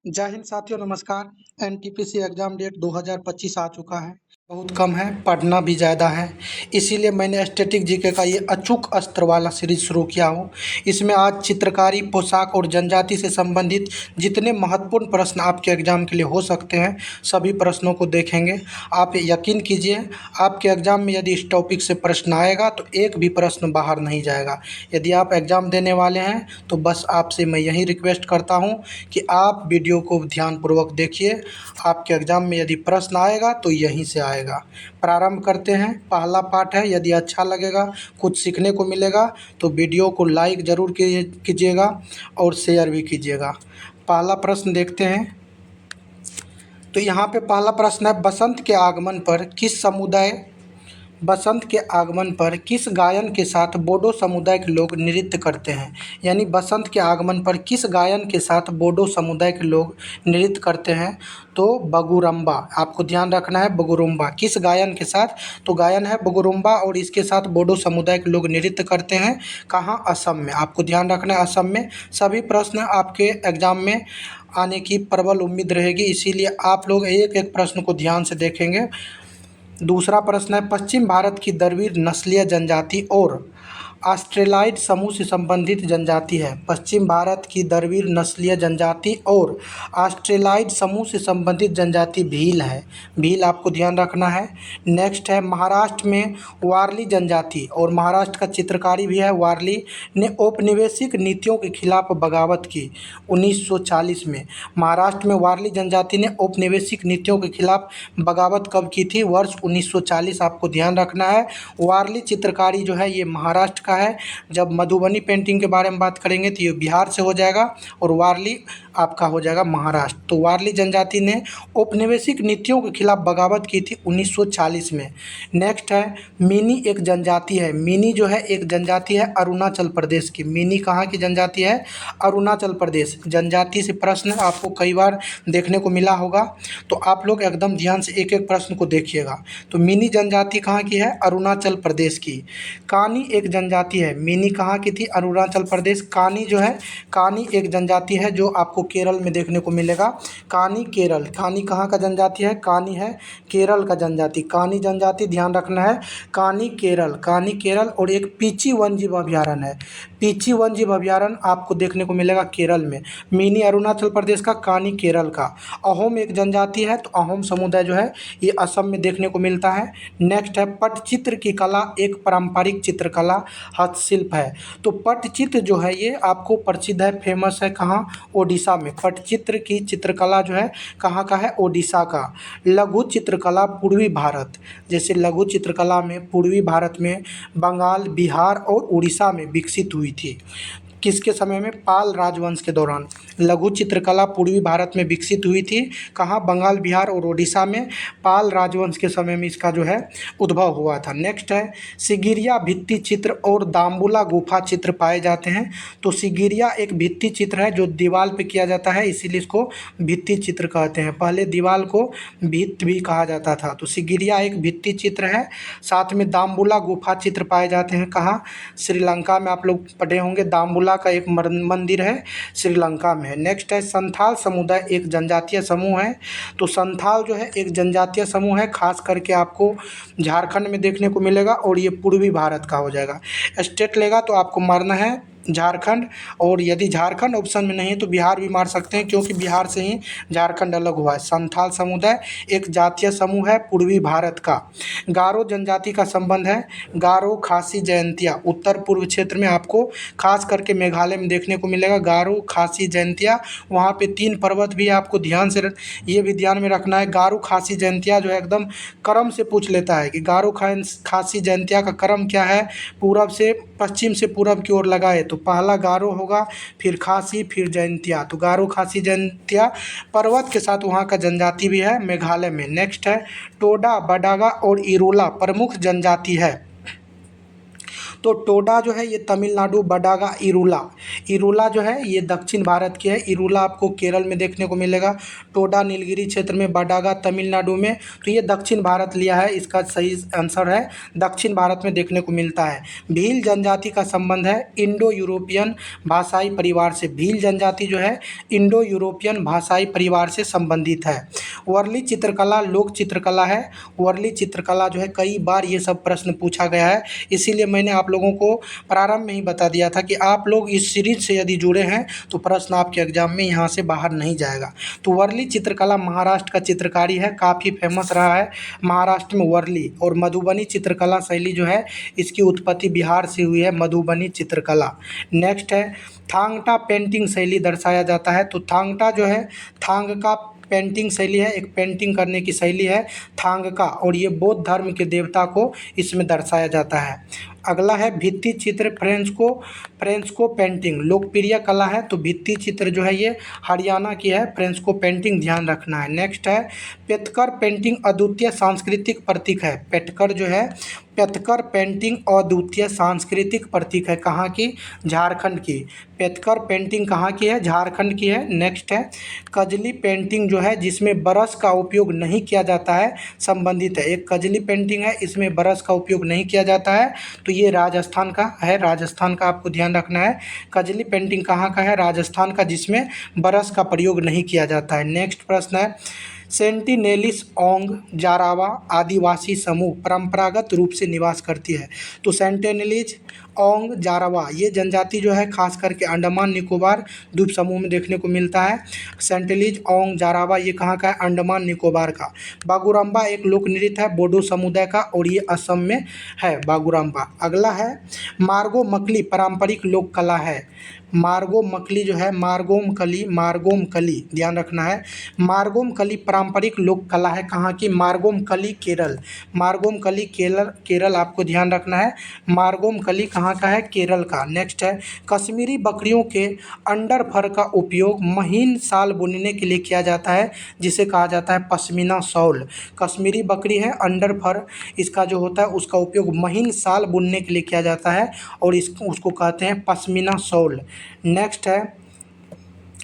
जय हिंद साथियों, नमस्कार। एनटीपीसी एग्ज़ाम डेट 2025 आ चुका है। बहुत कम है, पढ़ना भी ज़्यादा है, इसीलिए मैंने स्टैटिक जीके का ये अचूक अस्त्र वाला सीरीज़ शुरू किया हूँ। इसमें आज चित्रकारी, पोशाक और जनजाति से संबंधित जितने महत्वपूर्ण प्रश्न आपके एग्ज़ाम के लिए हो सकते हैं, सभी प्रश्नों को देखेंगे। आप यकीन कीजिए, आपके एग्ज़ाम में यदि इस टॉपिक से प्रश्न आएगा तो एक भी प्रश्न बाहर नहीं जाएगा। यदि आप एग्ज़ाम देने वाले हैं तो बस आपसे मैं यही रिक्वेस्ट करता हूँ कि आप वीडियो को ध्यानपूर्वक देखिए। आपके एग्ज़ाम में यदि प्रश्न आएगा तो यहीं से आएगा। प्रारंभ करते हैं। पहला पाठ है। यदि अच्छा लगेगा, कुछ सीखने को मिलेगा तो वीडियो को लाइक ज़रूर कीजिएगा और शेयर भी कीजिएगा। पहला प्रश्न देखते हैं। तो यहाँ पे पहला प्रश्न है, बसंत के आगमन पर किस गायन के साथ बोडो समुदाय के लोग नृत्य करते हैं। यानी बसंत के आगमन पर किस गायन के साथ बोडो समुदाय के लोग नृत्य करते हैं। तो बगुरुम्बा, आपको ध्यान रखना है, बगुरुम्बा किस गायन के साथ। तो गायन है बगुरुम्बा और इसके साथ बोडो समुदाय के लोग नृत्य करते हैं। कहाँ? असम में। आपको ध्यान रखना है, असम में। सभी प्रश्न आपके एग्ज़ाम में आने की प्रबल उम्मीद रहेगी, इसीलिए आप लोग एक एक प्रश्न को ध्यान से देखेंगे। दूसरा प्रश्न है, पश्चिम भारत की द्रविड़ नस्लीय जनजाति और ऑस्ट्रेलाइड समूह से संबंधित जनजाति है। पश्चिम भारत की द्रविड़ नस्लीय जनजाति और ऑस्ट्रेलाइड समूह से संबंधित जनजाति भील है। भील आपको ध्यान रखना है। नेक्स्ट है, महाराष्ट्र में वारली जनजाति और महाराष्ट्र का चित्रकारी भी है वारली ने औपनिवेशिक नीतियों के खिलाफ बगावत की 1940 में। महाराष्ट्र में वारली जनजाति ने औपनिवेशिक नीतियों के खिलाफ बगावत कब की थी? वर्ष 1940। आपको ध्यान रखना है। वारली चित्रकारी जो है ये महाराष्ट्र का है। जब मधुबनी पेंटिंग के बारे में बात करेंगे तो ये बिहार से हो जाएगा और वारली आपका हो जाएगा महाराष्ट्र। तो वारली जनजाति ने औपनिवेशिक नीतियों के खिलाफ बगावत की थी 1940 में। नेक्स्ट है, मिनी एक जनजाति है। मिनी जो है एक जनजाति है अरुणाचल प्रदेश की। मिनी कहाँ की जनजाति है? अरुणाचल प्रदेश। जनजाति से प्रश्न आपको कई बार देखने को मिला होगा, तो आप लोग एकदम ध्यान से एक एक प्रश्न को देखिएगा। तो मिनी जनजाति कहाँ की है? अरुणाचल प्रदेश की। कानी एक जनजाति है। मिनी कहाँ की थी? अरुणाचल प्रदेश। कानी जो है, कानी एक जनजाति है जो आपको केरल में देखने को मिलेगा। कानी केरल। कानी कहाँ का जनजाति है? कानी है केरल का जनजाति। कानी जनजाति ध्यान रखना है। कानी केरल, कानी केरल। और एक पीची वन्यजीव अभयारण्य है। पीची वन्यजीव अभयारण्य आपको देखने को मिलेगा केरल में। मिनी अरुणाचल प्रदेश का, कानी केरल का। अहोम एक जनजाति है, तो अहोम समुदाय जो है ये असम में देखने को मिलता है। नेक्स्ट है, पटचित्र की कला एक पारंपरिक चित्रकला हस्तशिल्प है। तो पटचित्र जो है ये आपको प्रसिद्ध है, फेमस है। कहाँ? ओडिशा में। पटचित्र की चित्रकला जो है कहाँ का है? ओडिशा का। लघु चित्रकला पूर्वी भारत, जैसे लघु चित्रकला में पूर्वी भारत में बंगाल, बिहार और उड़ीसा में विकसित हुई थी। किसके समय में? पाल राजवंश के दौरान लघु चित्रकला पूर्वी भारत में विकसित हुई थी। कहाँ? बंगाल, बिहार और ओडिशा में पाल राजवंश के समय में इसका जो है उद्भव हुआ था। नेक्स्ट है, सिगिरिया भित्ति चित्र और दाम्बुला गुफा चित्र पाए जाते हैं। तो सिगिरिया एक भित्ति चित्र है जो दीवार पे किया जाता है, इसीलिए इसको भित्ति चित्र कहते हैं। पहले दीवार को भित्त भी कहा जाता था। तो सिगिरिया एक भित्ति चित्र है। साथ में दाम्बुला गुफा चित्र पाए जाते हैं। कहाँ? श्रीलंका में। आप लोग पढ़े होंगे, दाम्बुला का एक मंदिर है श्रीलंका में है। नेक्स्ट है, संथाल समुदाय एक जनजातीय समूह है। तो संथाल जो है एक जनजातीय समूह है, खास करके आपको झारखंड में देखने को मिलेगा और ये पूर्वी भारत का हो जाएगा। स्टेट लेगा तो आपको मारना है झारखंड, और यदि झारखंड ऑप्शन में नहीं है तो बिहार भी मार सकते हैं, क्योंकि बिहार से ही झारखंड अलग हुआ है। संथाल समुदाय एक जातीय समूह है पूर्वी भारत का। गारो जनजाति का संबंध है गारो खासी जयंतिया। उत्तर पूर्व क्षेत्र में आपको खास करके मेघालय में देखने को मिलेगा गारो खासी जयंतिया। वहाँ पे 3 पर्वत भी आपको ध्यान से ये भी ध्यान में रखना है। गारो खासी जयंतिया जो है एकदम क्रम से पूछ लेता है कि गारो खासी जयंतिया का क्रम क्या है, पूरब से पश्चिम से पूरब की ओर लगाए। तो पहला गारो होगा, फिर खासी, फिर जयंतिया। तो गारो खासी जयंतिया पर्वत के साथ वहाँ का जनजाति भी है मेघालय में। नेक्स्ट है, टोडा, बडागा और इरोला प्रमुख जनजाति है। तो टोडा जो है ये तमिलनाडु, बडागा इरुला, इरुला जो है ये दक्षिण भारत की है, इरुला आपको केरल में देखने को मिलेगा, टोडा नीलगिरी क्षेत्र में, बडागा तमिलनाडु में। तो ये दक्षिण भारत लिया है, इसका सही आंसर है दक्षिण भारत में देखने को मिलता है। भील जनजाति का संबंध है इंडो यूरोपियन भाषाई परिवार से, भील जनजाति जो है इंडो यूरोपियन भाषाई परिवार से संबंधित है। वर्ली चित्रकला लोक चित्रकला है, वर्ली चित्रकला जो है कई बार ये सब प्रश्न पूछा गया है, इसीलिए मैंने आप लोगों को प्रारंभ में ही बता दिया था कि आप लोग इस सीरीज से यदि जुड़े हैं तो प्रश्न आपके एग्जाम में यहाँ से बाहर नहीं जाएगा। तो वर्ली चित्रकला महाराष्ट्र का चित्रकारी है, काफ़ी फेमस रहा है महाराष्ट्र में वर्ली। और मधुबनी चित्रकला शैली जो है इसकी उत्पत्ति बिहार से हुई है, मधुबनी चित्रकला। नेक्स्ट है थांगटा पेंटिंग शैली दर्शाया जाता है। तो थांगटा जो है थांग का पेंटिंग शैली है, एक पेंटिंग करने की शैली है थांग का, और ये बौद्ध धर्म के देवता को इसमें दर्शाया जाता है। अगला है भित्ति चित्र फ्रेंस्को पेंटिंग लोकप्रिय कला है। तो भित्ति चित्र जो है ये हरियाणा की है, फ्रेंस्को पेंटिंग ध्यान रखना है। नेक्स्ट है पेटकर पेंटिंग अद्वितीय सांस्कृतिक प्रतीक है। पेटकर जो है पेटकर पेंटिंग अद्वितीय सांस्कृतिक प्रतीक है, कहाँ की? झारखंड की। पेटकर पेंटिंग कहाँ की है? झारखंड की है। नेक्स्ट है कजली पेंटिंग जो है जिसमें ब्रश का उपयोग नहीं किया जाता है, संबंधित है। एक कजली पेंटिंग है, इसमें ब्रश का उपयोग नहीं किया जाता है, तो ये राजस्थान का है, राजस्थान का आपको ध्यान रखना है। कजली पेंटिंग कहाँ का है? राजस्थान का, जिसमें ब्रश का प्रयोग नहीं किया जाता है। नेक्स्ट प्रश्न है सेंटिनेलिस ओंग जारावा आदिवासी समूह परंपरागत रूप से निवास करती है। तो सेंटिनेलिज ओंग जारावा ये जनजाति जो है खास करके अंडमान निकोबार द्वीप समूह में देखने को मिलता है। सेंटिनेलिज ओंग जारावा ये कहाँ का है? अंडमान निकोबार का। बागुरम्बा एक लोक नृत्य है बोडो समुदाय का, और ये असम में है बागुरम्बा। अगला है मार्गो मकली पारंपरिक लोक कला है। मार्गो मकली जो है मार्गोम कली ध्यान रखना है। मार्गोम कली पारंपरिक लोक कला है, कहाँ की? मार्गोम कली केरल। मार्गोम कली केरल आपको ध्यान रखना है। मार्गोम कली कहाँ का है? केरल का। नेक्स्ट है कश्मीरी बकरियों के अंडर फर का उपयोग महीन शाल बुनने के लिए किया जाता है, जिसे कहा जाता है पश्मीना शॉल। कश्मीरी बकरी है, अंडर फर इसका जो होता है उसका उपयोग महीन शाल बुनने के लिए किया जाता है, और उसको कहते हैं पश्मीना शॉल। नेक्स्ट है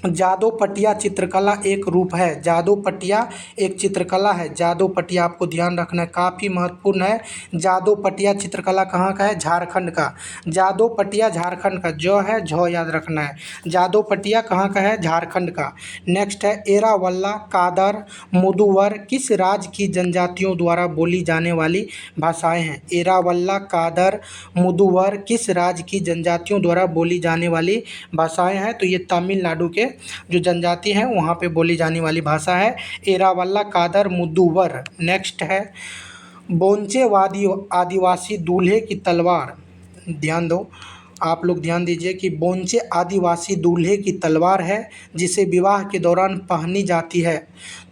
जादोपटिया चित्रकला एक रूप है। जादोपटिया एक चित्रकला है, जादोपटिया आपको ध्यान रखना है, काफ़ी महत्वपूर्ण है। जादोपटिया चित्रकला कहाँ का है? झारखंड का। जादोपटिया झारखंड का, जो है झ याद रखना है। जादोपटिया कहाँ का है? झारखंड का। नेक्स्ट है एरावल्ला कादर मुदुवर किस राज्य की जनजातियों द्वारा बोली जाने वाली भाषाएं हैं? एरावल्ला कादर मुदुवर किस राज्य की जनजातियों द्वारा बोली जाने वाली भाषाएं हैं? तो ये तमिलनाडु के जो जनजाति है वहाँ पे बोली जाने वाली भाषा है एरावल्ला कादर मुदुवर। नेक्स्ट है बोंचेवादी आदिवासी दूल्हे की तलवार। ध्यान दो, आप लोग ध्यान दीजिए कि बोंचे आदिवासी दूल्हे की तलवार है जिसे विवाह के दौरान पहनी जाती है।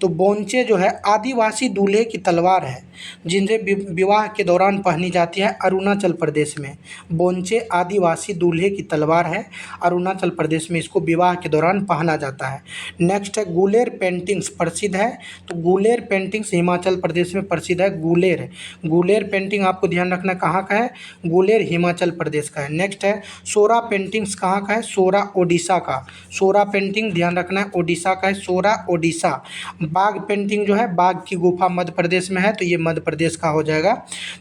तो बोंचे जो है आदिवासी दूल्हे की तलवार है जिनसे विवाह के दौरान पहनी जाती है अरुणाचल प्रदेश में। बोंचे आदिवासी दूल्हे की तलवार है, अरुणाचल प्रदेश में इसको विवाह के दौरान पहना जाता है। नेक्स्ट है गुलेर पेंटिंग्स प्रसिद्ध है। तो गुलेर पेंटिंग्स हिमाचल प्रदेश में प्रसिद्ध है। गुलेर पेंटिंग आपको ध्यान रखना कहाँ का है? गुलेर हिमाचल प्रदेश का है। नेक्स्ट है सोरा पेंटिंग्स कहाँ का है? सोरा ओडिशा का। सोरा पेंटिंग ध्यान रखना है ओडिशा का है, सोरा ओडिशा। बाघ पेंटिंग जो है बाघ की गुफा मध्य प्रदेश में है, तो ये मध्य प्रदेश का हो जाएगा।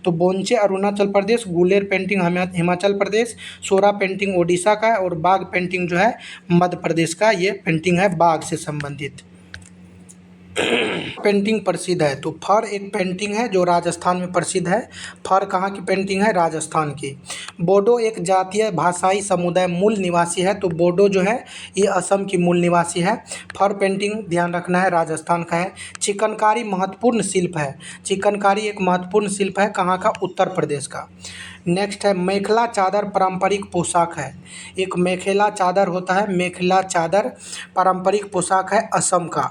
तो बोंचे अरुणाचल प्रदेश, गुलेर पेंटिंग हिमाचल प्रदेश, सोरा पेंटिंग ओडिशा का है, और बाघ पेंटिंग जो है मध्य प्रदेश का ये पेंटिंग है बाघ से संबंधित। पेंटिंग प्रसिद्ध है। तो फर एक पेंटिंग है जो राजस्थान में प्रसिद्ध है। फर कहाँ की पेंटिंग है? राजस्थान की। बोडो एक जातीय भाषाई समुदाय मूल निवासी है। तो बोडो जो है ये असम की मूल निवासी है। फर पेंटिंग ध्यान रखना है राजस्थान का है। चिकनकारी महत्वपूर्ण शिल्प है। चिकनकारी एक महत्वपूर्ण शिल्प है, कहाँ का? उत्तर प्रदेश का। नेक्स्ट है मेखला चादर पारंपरिक पोशाक है। एक मेखला चादर होता है, मेखला चादर पारंपरिक पोशाक है असम का।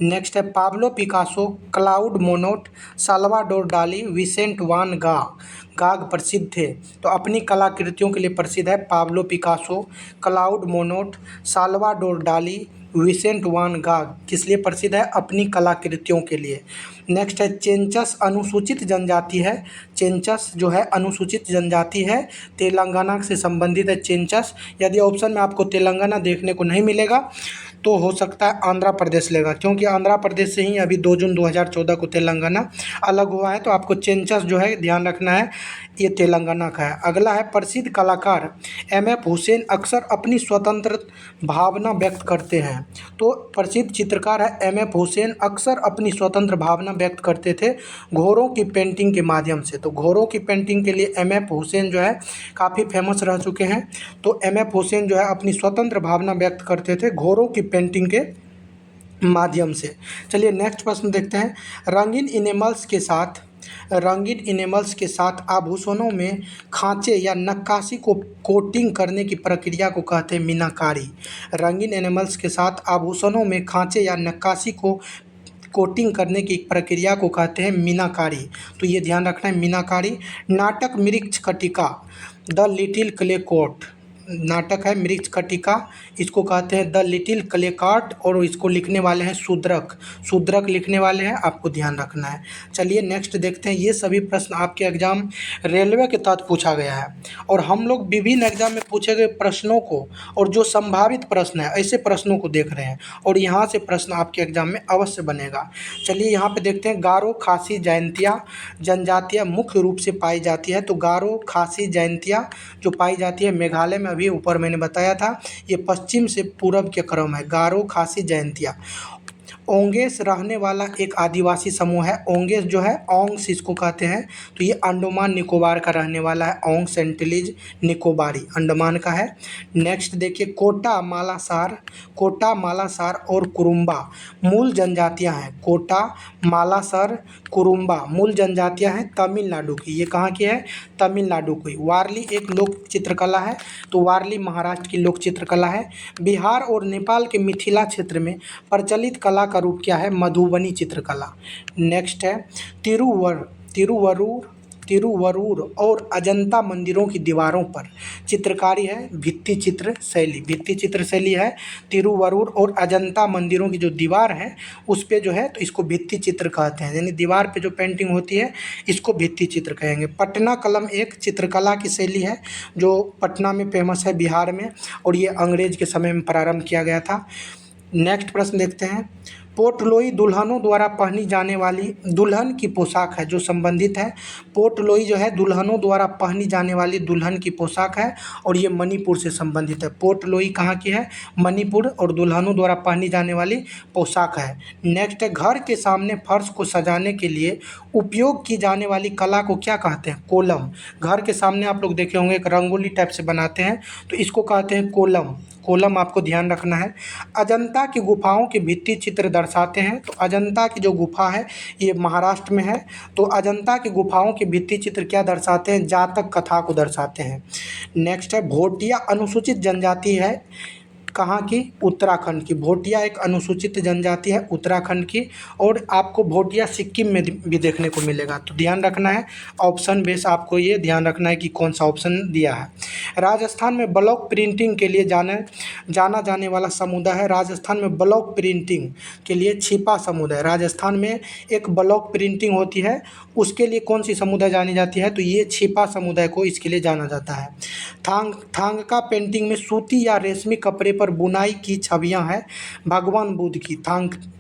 नेक्स्ट है पाब्लो पिकासो, क्लाउड मोनोट, साल्वाडोर डाली, विसेंट वान गाग प्रसिद्ध थे। तो अपनी कलाकृतियों के लिए प्रसिद्ध है पाब्लो पिकासो, क्लाउड मोनोट, साल्वाडोर डाली, विसेंट वान गाग किस लिए प्रसिद्ध है? अपनी कलाकृतियों के लिए। नेक्स्ट है चेंचस अनुसूचित जनजाति है। चेंचस जो है अनुसूचित जनजाति है, तेलंगाना से संबंधित है चेंचस। यदि ऑप्शन में आपको तेलंगाना देखने को नहीं मिलेगा तो हो सकता है आंध्र प्रदेश लेगा, क्योंकि आंध्र प्रदेश से ही अभी 2 जून 2014 को तेलंगाना अलग हुआ है। तो आपको चेंचस जो है ध्यान रखना है, ये तेलंगाना का है। अगला है प्रसिद्ध कलाकार एम.एफ. हुसैन अक्सर अपनी स्वतंत्र भावना व्यक्त करते हैं। तो प्रसिद्ध चित्रकार है एम.एफ. हुसैन अक्सर अपनी स्वतंत्र भावना व्यक्त करते थे घोड़ों की पेंटिंग के माध्यम से। तो घोड़ों की पेंटिंग के लिए एम.एफ. हुसैन जो है काफ़ी फेमस रह चुके हैं। तो एम.एफ. हुसैन जो है अपनी स्वतंत्र भावना व्यक्त करते थे घोड़ों की पेंटिंग के माध्यम से। चलिए नेक्स्ट प्रश्न देखते हैं। रंगीन इनेमल्स के साथ आभूषणों में खांचे या नक्काशी को कोटिंग करने की प्रक्रिया को कहते हैं मीनाकारी। रंगीन एनिमल्स के साथ आभूषणों में खांचे या नक्काशी को कोटिंग करने की प्रक्रिया को कहते हैं मीनाकारी। तो ये ध्यान रखना है मीनाकारी। नाटक Mrichchhakatika the little clay cart, नाटक है मृच्छकटिका, इसको कहते हैं द लिटिल क्ले कॉट, और इसको लिखने वाले हैं शूद्रक लिखने वाले हैं, आपको ध्यान रखना है। चलिए नेक्स्ट देखते हैं। ये सभी प्रश्न आपके एग्जाम रेलवे के तहत पूछा गया है, और हम लोग विभिन्न एग्जाम में पूछे गए प्रश्नों को और जो संभावित प्रश्न है ऐसे प्रश्नों को देख रहे हैं, और यहाँ से प्रश्न आपके एग्जाम में अवश्य बनेगा। चलिए यहाँ पे देखते हैं। गारो खासी जयंतिया जनजातियाँ मुख्य रूप से पाई जाती है। तो गारो खासी जयंतिया जो पाई जाती है मेघालय में, अभी ऊपर मैंने बताया था, ये पश्चिम से पूरब के क्रम है। गारो खासी जयंतिया। ओंगेस रहने वाला एक आदिवासी समूह है। ओंगेस जो है ओंग्स इसको कहते हैं। तो ये अंडमान निकोबार का रहने वाला है। ओंग सेंटिलीज निकोबारी अंडमान का है। नेक्स्ट देखिए कोटा मालासार और कुरुम्बा मूल जनजातियां हैं। कोटा मालासार कुरुम्बा मूल जनजातियां हैं तमिलनाडु की। ये कहाँ की है? तमिलनाडु की। वारली एक लोक चित्रकला है। तो वारली महाराष्ट्र की लोक चित्रकला है। बिहार और नेपाल के मिथिला क्षेत्र में प्रचलित कला का रूप क्या है? मधुबनी चित्रकला। नेक्स्ट है तिरुवरूर और अजंता मंदिरों की दीवारों पर चित्रकारी है भित्ति चित्र शैली है। तिरुवरूर और अजंता मंदिरों की जो दीवार है उस पे जो है तो इसको भित्ति चित्र कहते हैं, यानी दीवार पे जो पेंटिंग होती है इसको भित्ति चित्र कहेंगे। पटना कलम एक चित्रकला की शैली है जो पटना में फेमस है बिहार में, और ये अंग्रेज के समय में प्रारंभ किया गया था। नेक्स्ट प्रश्न देखते हैं। पोर्टलोई दुल्हनों द्वारा पहनी जाने वाली दुल्हन की पोशाक है जो संबंधित है। पोर्टलोई जो है दुल्हनों द्वारा पहनी जाने वाली दुल्हन की पोशाक है, और ये मणिपुर से संबंधित है। पोर्टलोई कहाँ की है? मणिपुर, और दुल्हनों द्वारा पहनी जाने वाली पोशाक है। नेक्स्ट है घर के सामने फर्श को सजाने के लिए उपयोग की जाने वाली कला को क्या कहते हैं? कोलम। घर के सामने आप लोग देखे होंगे एक रंगोली टाइप से बनाते हैं, तो इसको कहते हैं कोलम आपको ध्यान रखना है। अजंता की गुफाओं के भित्ति चित्र दर्शाते हैं। तो अजंता की जो गुफा है ये महाराष्ट्र में है। तो अजंता की गुफाओं के भित्ति चित्र क्या दर्शाते हैं? जातक कथा को दर्शाते हैं। नेक्स्ट है भोटिया अनुसूचित जनजाति है कहाँ की? उत्तराखंड की। भोटिया एक अनुसूचित जनजाति है उत्तराखंड की, और आपको भोटिया सिक्किम में भी देखने को मिलेगा। तो ध्यान रखना है, ऑप्शन बेस आपको ये ध्यान रखना है कि कौन सा ऑप्शन दिया है। राजस्थान में ब्लॉक प्रिंटिंग के लिए जाना जाने वाला समुदाय है। राजस्थान में ब्लॉक प्रिंटिंग के लिए छिपा समुदाय, राजस्थान में एक ब्लॉक प्रिंटिंग होती है उसके लिए कौन सी समुदाय जानी जाती है? तो ये छिपा समुदाय को इसके लिए जाना जाता है। थांगका पेंटिंग में सूती या रेशमी कपड़े पर बुनाई की छवियां हैं भगवान बुद्ध की।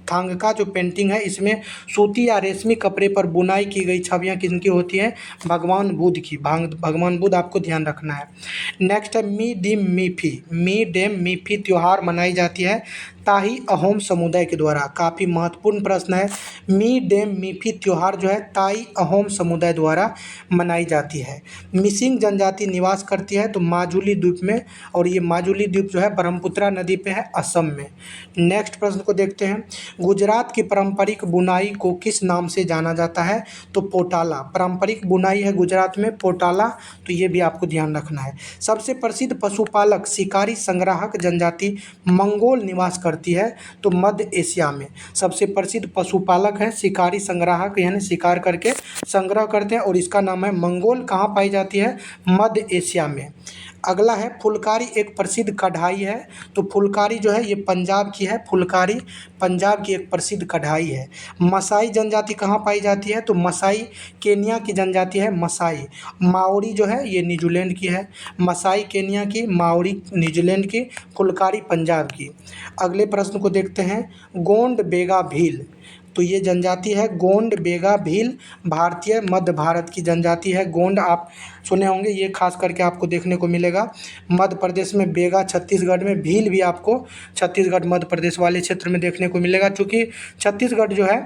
थांगका जो पेंटिंग है इसमें सूती या रेशमी कपड़े पर बुनाई की गई छवियां किनकी होती हैं? भगवान बुद्ध की। भगवान बुद्ध आपको ध्यान रखना है। नेक्स्ट है मी डेम मीफी त्यौहार मनाई जाती है ताही अहोम समुदाय के द्वारा। काफ़ी महत्वपूर्ण प्रश्न है। मी डेम मीफी त्यौहार जो है ताई अहोम समुदाय द्वारा मनाई जाती है। मिसिंग जनजाति निवास करती है तो माजुली द्वीप में, और ये माजुली द्वीप जो है ब्रह्मपुत्रा नदी पे है असम में। नेक्स्ट प्रश्न को देखते हैं। गुजरात की पारंपरिक बुनाई को किस नाम से जाना जाता है? तो पोटाला। पारंपरिक बुनाई है गुजरात में पोटाला, तो ये भी आपको ध्यान रखना है। सबसे प्रसिद्ध पशुपालक शिकारी संग्राहक जनजाति मंगोल निवास करती है। तो मध्य एशिया में सबसे प्रसिद्ध पशुपालक है शिकारी संग्राहक, यानी शिकार करके संग्रह करते हैं, और इसका नाम है मंगोल। कहाँ पाई जाती है? मध्य एशिया में। अगला है फुलकारी एक प्रसिद्ध कढ़ाई है। तो फुलकारी जो है ये पंजाब की है, फुलकारी पंजाब की एक प्रसिद्ध कढ़ाई है। मसाई जनजाति कहाँ पाई जाती है? तो मसाई केन्या की जनजाति है मसाई। माओरी जो है ये न्यूजीलैंड की है, मसाई केन्या की, माओरी न्यूजीलैंड की, फुलकारी पंजाब की। अगले प्रश्न को देखते हैं, गोंड बेगा भील। तो ये जनजाति है गोंड बेगा भील, भारतीय मध्य भारत की जनजाति है। गोंड आप सुने होंगे, ये खास करके आपको देखने को मिलेगा मध्य प्रदेश में, बेगा छत्तीसगढ़ में, भील भी आपको छत्तीसगढ़ मध्य प्रदेश वाले क्षेत्र में देखने को मिलेगा। चूँकि छत्तीसगढ़ जो है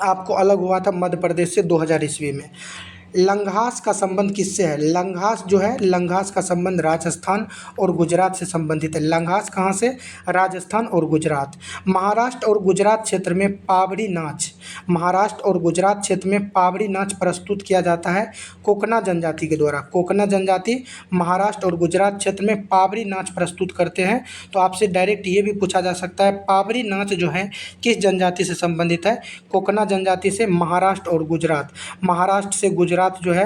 आपको अलग हुआ था मध्य प्रदेश से 2000 ईस्वी में। लंघास का संबंध किससे है? लंघास जो है, लंघास का संबंध राजस्थान और गुजरात से संबंधित है। लंघास कहाँ से? राजस्थान और गुजरात। महाराष्ट्र और गुजरात क्षेत्र में पावड़ी नाच, महाराष्ट्र और गुजरात क्षेत्र में पावड़ी नाच प्रस्तुत किया जाता है कोकना जनजाति के द्वारा। कोकना जनजाति महाराष्ट्र और गुजरात क्षेत्र में पावड़ी नाच प्रस्तुत करते हैं। तो आपसे डायरेक्ट ये भी पूछा जा सकता है पावड़ी नाच जो है किस जनजाति से संबंधित है? कोकना जनजाति से। महाराष्ट्र और गुजरात, महाराष्ट्र से गुजरात जो है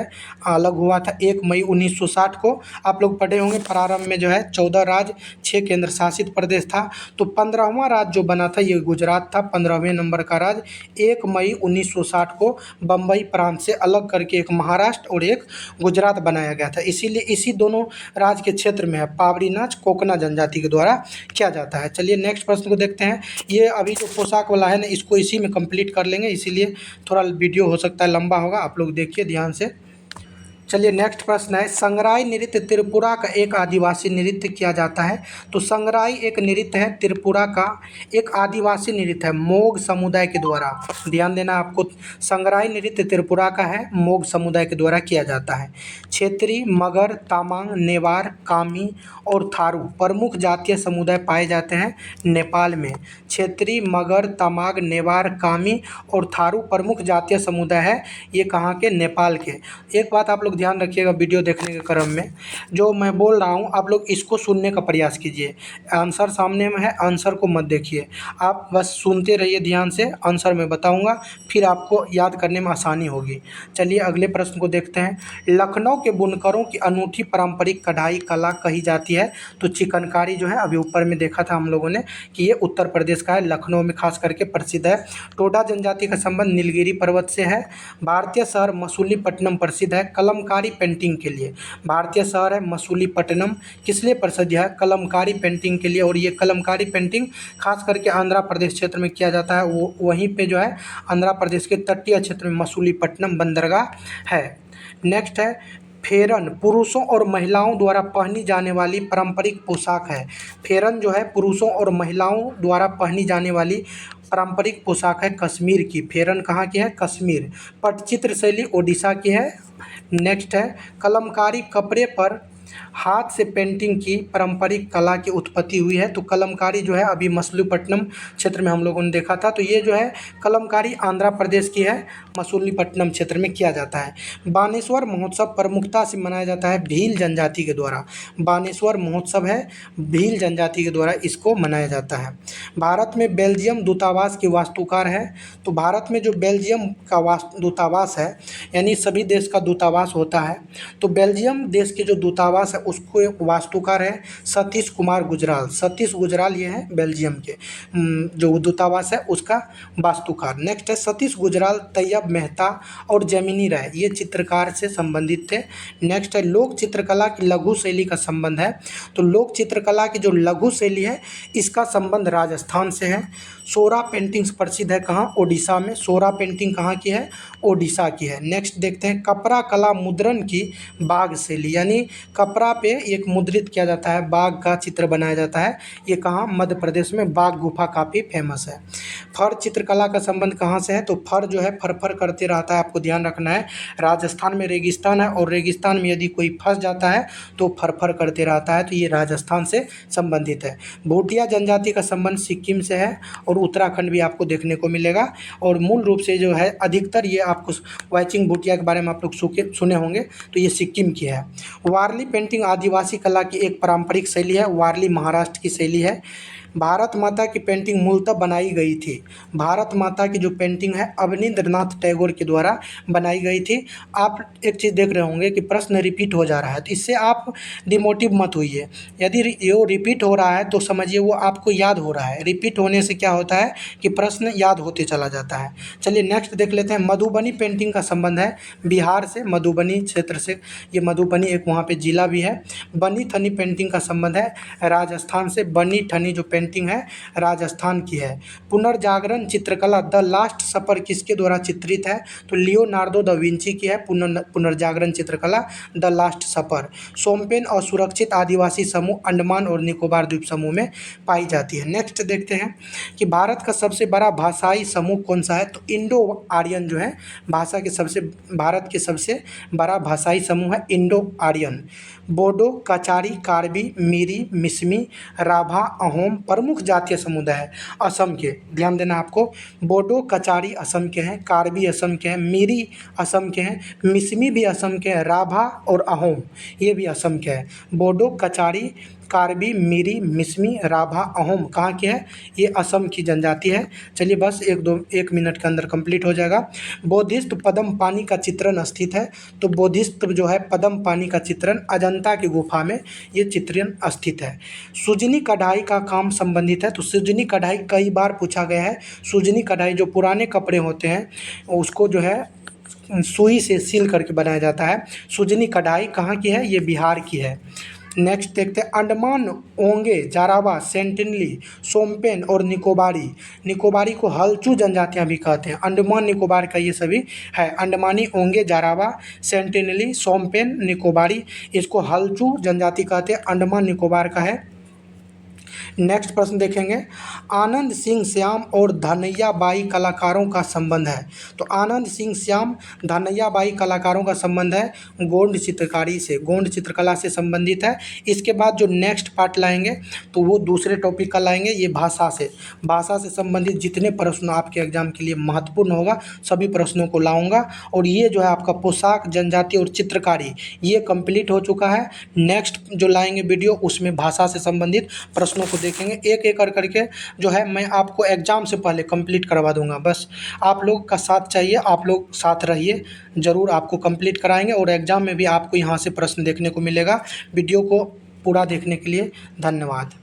अलग हुआ था 1 मई 1960 को। आप लोग पढ़े होंगे प्रारंभ में जो है 14 राज्य 6 केंद्र शासित प्रदेश था। तो 15वां राज्य जो बना था ये गुजरात था, 15वें नंबर का राज्य। 1 मई 1960 को बम्बई प्रांत से अलग करके एक महाराष्ट्र और एक गुजरात बनाया गया था। इसीलिए इसी दोनों राज्य के क्षेत्र में है पावड़ी नाच कोकना जनजाति के द्वारा किया जाता है। चलिए नेक्स्ट प्रश्न को देखते हैं। ये अभी जो पोशाक वाला है ना, इसको इसी में कंप्लीट कर लेंगे, इसीलिए थोड़ा वीडियो हो सकता है लंबा होगा, आप लोग देखिए ध्यान से। चलिए नेक्स्ट प्रश्न है, संगराई नृत्य त्रिपुरा का एक आदिवासी नृत्य किया जाता है। तो संगराई एक नृत्य है त्रिपुरा का, एक आदिवासी नृत्य है मोग समुदाय के द्वारा। ध्यान देना आपको, संगराई नृत्य त्रिपुरा का है, मोग समुदाय के द्वारा किया जाता है। क्षेत्रीय मगर, तामांग, नेवार, कामी और थारू प्रमुख जातीय समुदाय पाए जाते हैं नेपाल में। क्षेत्रीय मगर, तमांग, नेवार, कामी और थारू प्रमुख जातीय समुदाय है ये कहाँ के? नेपाल के। एक बात आप लोग ध्यान रखिएगा वीडियो देखने के क्रम में, जो मैं बोल रहा हूँ आप लोग इसको सुनने का प्रयास कीजिए। आंसर सामने में है, आंसर को मत देखिए, आप बस सुनते रहिए ध्यान से। आंसर मैं बताऊँगा, फिर आपको याद करने में आसानी होगी। चलिए अगले प्रश्न को देखते हैं। लखनऊ के बुनकरों की अनूठी पारंपरिक कढ़ाई कला कही जाती है। तो चिकनकारी जो है अभी ऊपर में देखा था हम लोगों ने कि ये उत्तर प्रदेश का है, लखनऊ में खास करके प्रसिद्ध है। टोडा जनजाति का संबंध नीलगिरी पर्वत से है। भारतीय शहर मसूलीपट्टनम प्रसिद्ध है कलमकारी पेंटिंग के लिए। भारतीय शहर है मसूलीपट्टनम, किस लिए प्रसिद्ध है? कलमकारी पेंटिंग के लिए। और ये कलमकारी पेंटिंग खास करके आंध्र प्रदेश क्षेत्र में किया जाता है। वो वहीं पे जो है आंध्र प्रदेश के तटीय क्षेत्र में मसूलीपट्टनम बंदरगाह है। नेक्स्ट है, फेरन पुरुषों और महिलाओं द्वारा पहनी जाने वाली पारंपरिक पोशाक है। फेरन जो है पुरुषों और महिलाओं द्वारा पहनी जाने वाली पारंपरिक पोशाक है कश्मीर की। फेरन कहाँ की है? कश्मीर। पटचित्र शैली ओडिशा की है। नेक्स्ट है, कलमकारी कपड़े पर हाथ से पेंटिंग की पारंपरिक कला की उत्पत्ति हुई है। तो कलमकारी जो है अभी मसूलीपट्टनम क्षेत्र में हम लोगों ने देखा था। तो ये जो है कलमकारी आंध्र प्रदेश की है, मसूलीपट्टनम क्षेत्र में किया जाता है। बानेश्वर महोत्सव प्रमुखता से मनाया जाता है भील जनजाति के द्वारा। बानेश्वर महोत्सव है भील जनजाति के द्वारा इसको मनाया जाता है। भारत में बेल्जियम दूतावास की वास्तुकार है। तो भारत में जो बेल्जियम का दूतावास है, यानी सभी देश का दूतावास होता है, तो बेल्जियम देश के जो दूतावास है उसको एक वास्तुकार है सतीश कुमार गुजराल। सतीश गुजराल ये है बेल्जियम के जो दूतावास है उसका वास्तुकार। नेक्स्ट है, सतीश गुजराल, तैयब मेहता और जमीनी राय ये चित्रकार से संबंधित थे। नेक्स्ट है, लोक चित्रकला की लघु शैली का संबंध है। तो लोक चित्रकला की जो लघु शैली है इसका संबंध राजस्थान से है। सोरा पेंटिंग्स प्रसिद्ध है कहाँ? ओडिशा में। सोरा पेंटिंग कहाँ की है? ओडिशा की है। नेक्स्ट देखते हैं, कपड़ा कला मुद्रण की बाघ शैली, यानी कपड़ा पे एक मुद्रित किया जाता है, बाघ का चित्र बनाया जाता है, ये कहाँ? मध्य प्रदेश में। बाघ गुफा काफ़ी फेमस है। फर चित्रकला का संबंध कहाँ से है? तो फर जो है फर करते रहता है, आपको ध्यान रखना है। राजस्थान में रेगिस्तान है और रेगिस्तान में यदि कोई फंस जाता है तो फर करते रहता है, तो ये राजस्थान से संबंधित है। भूटिया जनजाति का संबंध सिक्किम से है और उत्तराखंड भी आपको देखने को मिलेगा। और मूल रूप से जो है अधिकतर ये आपको वाइचिंग भूटिया के बारे में आप लोग सुने होंगे, तो ये सिक्किम की है। वारली पेंटिंग आदिवासी कला की एक पारंपरिक शैली है। वारली महाराष्ट्र की शैली है। भारत माता की पेंटिंग मूलतः बनाई गई थी। भारत माता की जो पेंटिंग है अवनींद्रनाथ टैगोर के द्वारा बनाई गई थी। आप एक चीज़ देख रहे होंगे कि प्रश्न रिपीट हो जा रहा है, तो इससे आप डिमोटिव मत होइए। यदि ये रिपीट हो रहा है तो समझिए वो आपको याद हो रहा है। रिपीट होने से क्या होता है कि प्रश्न याद होते चला जाता है। चलिए नेक्स्ट देख लेते हैं। मधुबनी पेंटिंग का संबंध है बिहार से, मधुबनी क्षेत्र से। ये मधुबनी एक वहाँ पे जिला भी है। बनी ठनी पेंटिंग का संबंध है राजस्थान से। बनी ठनी जो पेंटिंग है राजस्थान की है। पुनर्जागरण चित्रकला द लास्ट सपर किसके द्वारा चित्रित है? तो लियोनार्डो दा विंची की है पुनर्जागरण चित्रकला द लास्ट सपर। सोमपेन और सुरक्षित आदिवासी समूह अंडमान और निकोबार द्वीप समूह में पाई जाती है। नेक्स्ट देखते हैं कि भारत का सबसे बड़ा भाषाई समूह कौन सा है? तो इंडो आर्यन जो है भारत के सबसे बड़ा भाषाई समूह है इंडो आर्यन। बोडो, कचारी, कार्बी, मीरी, मिसमी, राभा, अहोम प्रमुख जातीय समुदाय है असम के। ध्यान देना आपको, बोडो कचारी असम के हैं, कार्बी असम के हैं, मीरी असम के हैं, मिसमी भी असम के हैं, राभा और अहोम ये भी असम के हैं। बोडो कचारी कार्बी मीरी मिसमी राभा अहोम कहाँ के है? ये असम की जनजाति है। चलिए बस एक मिनट के अंदर कंप्लीट हो जाएगा। बोधिस्थ पद्म पानी का चित्रण स्थित है। तो बोधिस्थ जो है पद्म पानी का चित्रण अजंता की गुफा में ये चित्रण स्थित है। सुजनी कढ़ाई का काम संबंधित है। तो सुजनी कढ़ाई कई बार पूछा गया है। सुजनी कढ़ाई जो पुराने कपड़े होते हैं उसको जो है सुई से सील करके बनाया जाता है। सुजनी कढ़ाई कहाँ की है? ये बिहार की है। नेक्स्ट देखते हैं अंडमान ओंगे जारावा सेंटिनली सोमपेन और निकोबारी। निकोबारी को हल्चू जनजातियां भी कहते हैं। अंडमान निकोबार का ये सभी है। अंडमानी ओंगे जारावा सेंटिनली सोमपेन निकोबारी इसको हल्चू जनजाति कहते हैं। अंडमान निकोबार का है। नेक्स्ट प्रश्न देखेंगे आनंद सिंह श्याम और धनैया बाई कलाकारों का संबंध है। तो आनंद सिंह श्याम धनैया बाई कलाकारों का संबंध है गोंड चित्रकारी से, गोंड चित्रकला से संबंधित है। इसके बाद जो नेक्स्ट पार्ट लाएंगे तो वो दूसरे टॉपिक का लाएंगे, ये भाषा से संबंधित जितने प्रश्न आपके एग्जाम के लिए महत्वपूर्ण होगा सभी प्रश्नों को लाऊंगा। और ये जो है आपका पोशाक जनजाति और चित्रकारी ये कंप्लीट हो चुका है। नेक्स्ट जो लाएंगे वीडियो उसमें भाषा से संबंधित प्रश्नों को देखेंगे एक एक करके जो है मैं आपको एग्ज़ाम से पहले कंप्लीट करवा दूंगा। बस आप लोग का साथ चाहिए, आप लोग साथ रहिए, ज़रूर आपको कंप्लीट कराएंगे और एग्ज़ाम में भी आपको यहाँ से प्रश्न देखने को मिलेगा। वीडियो को पूरा देखने के लिए धन्यवाद।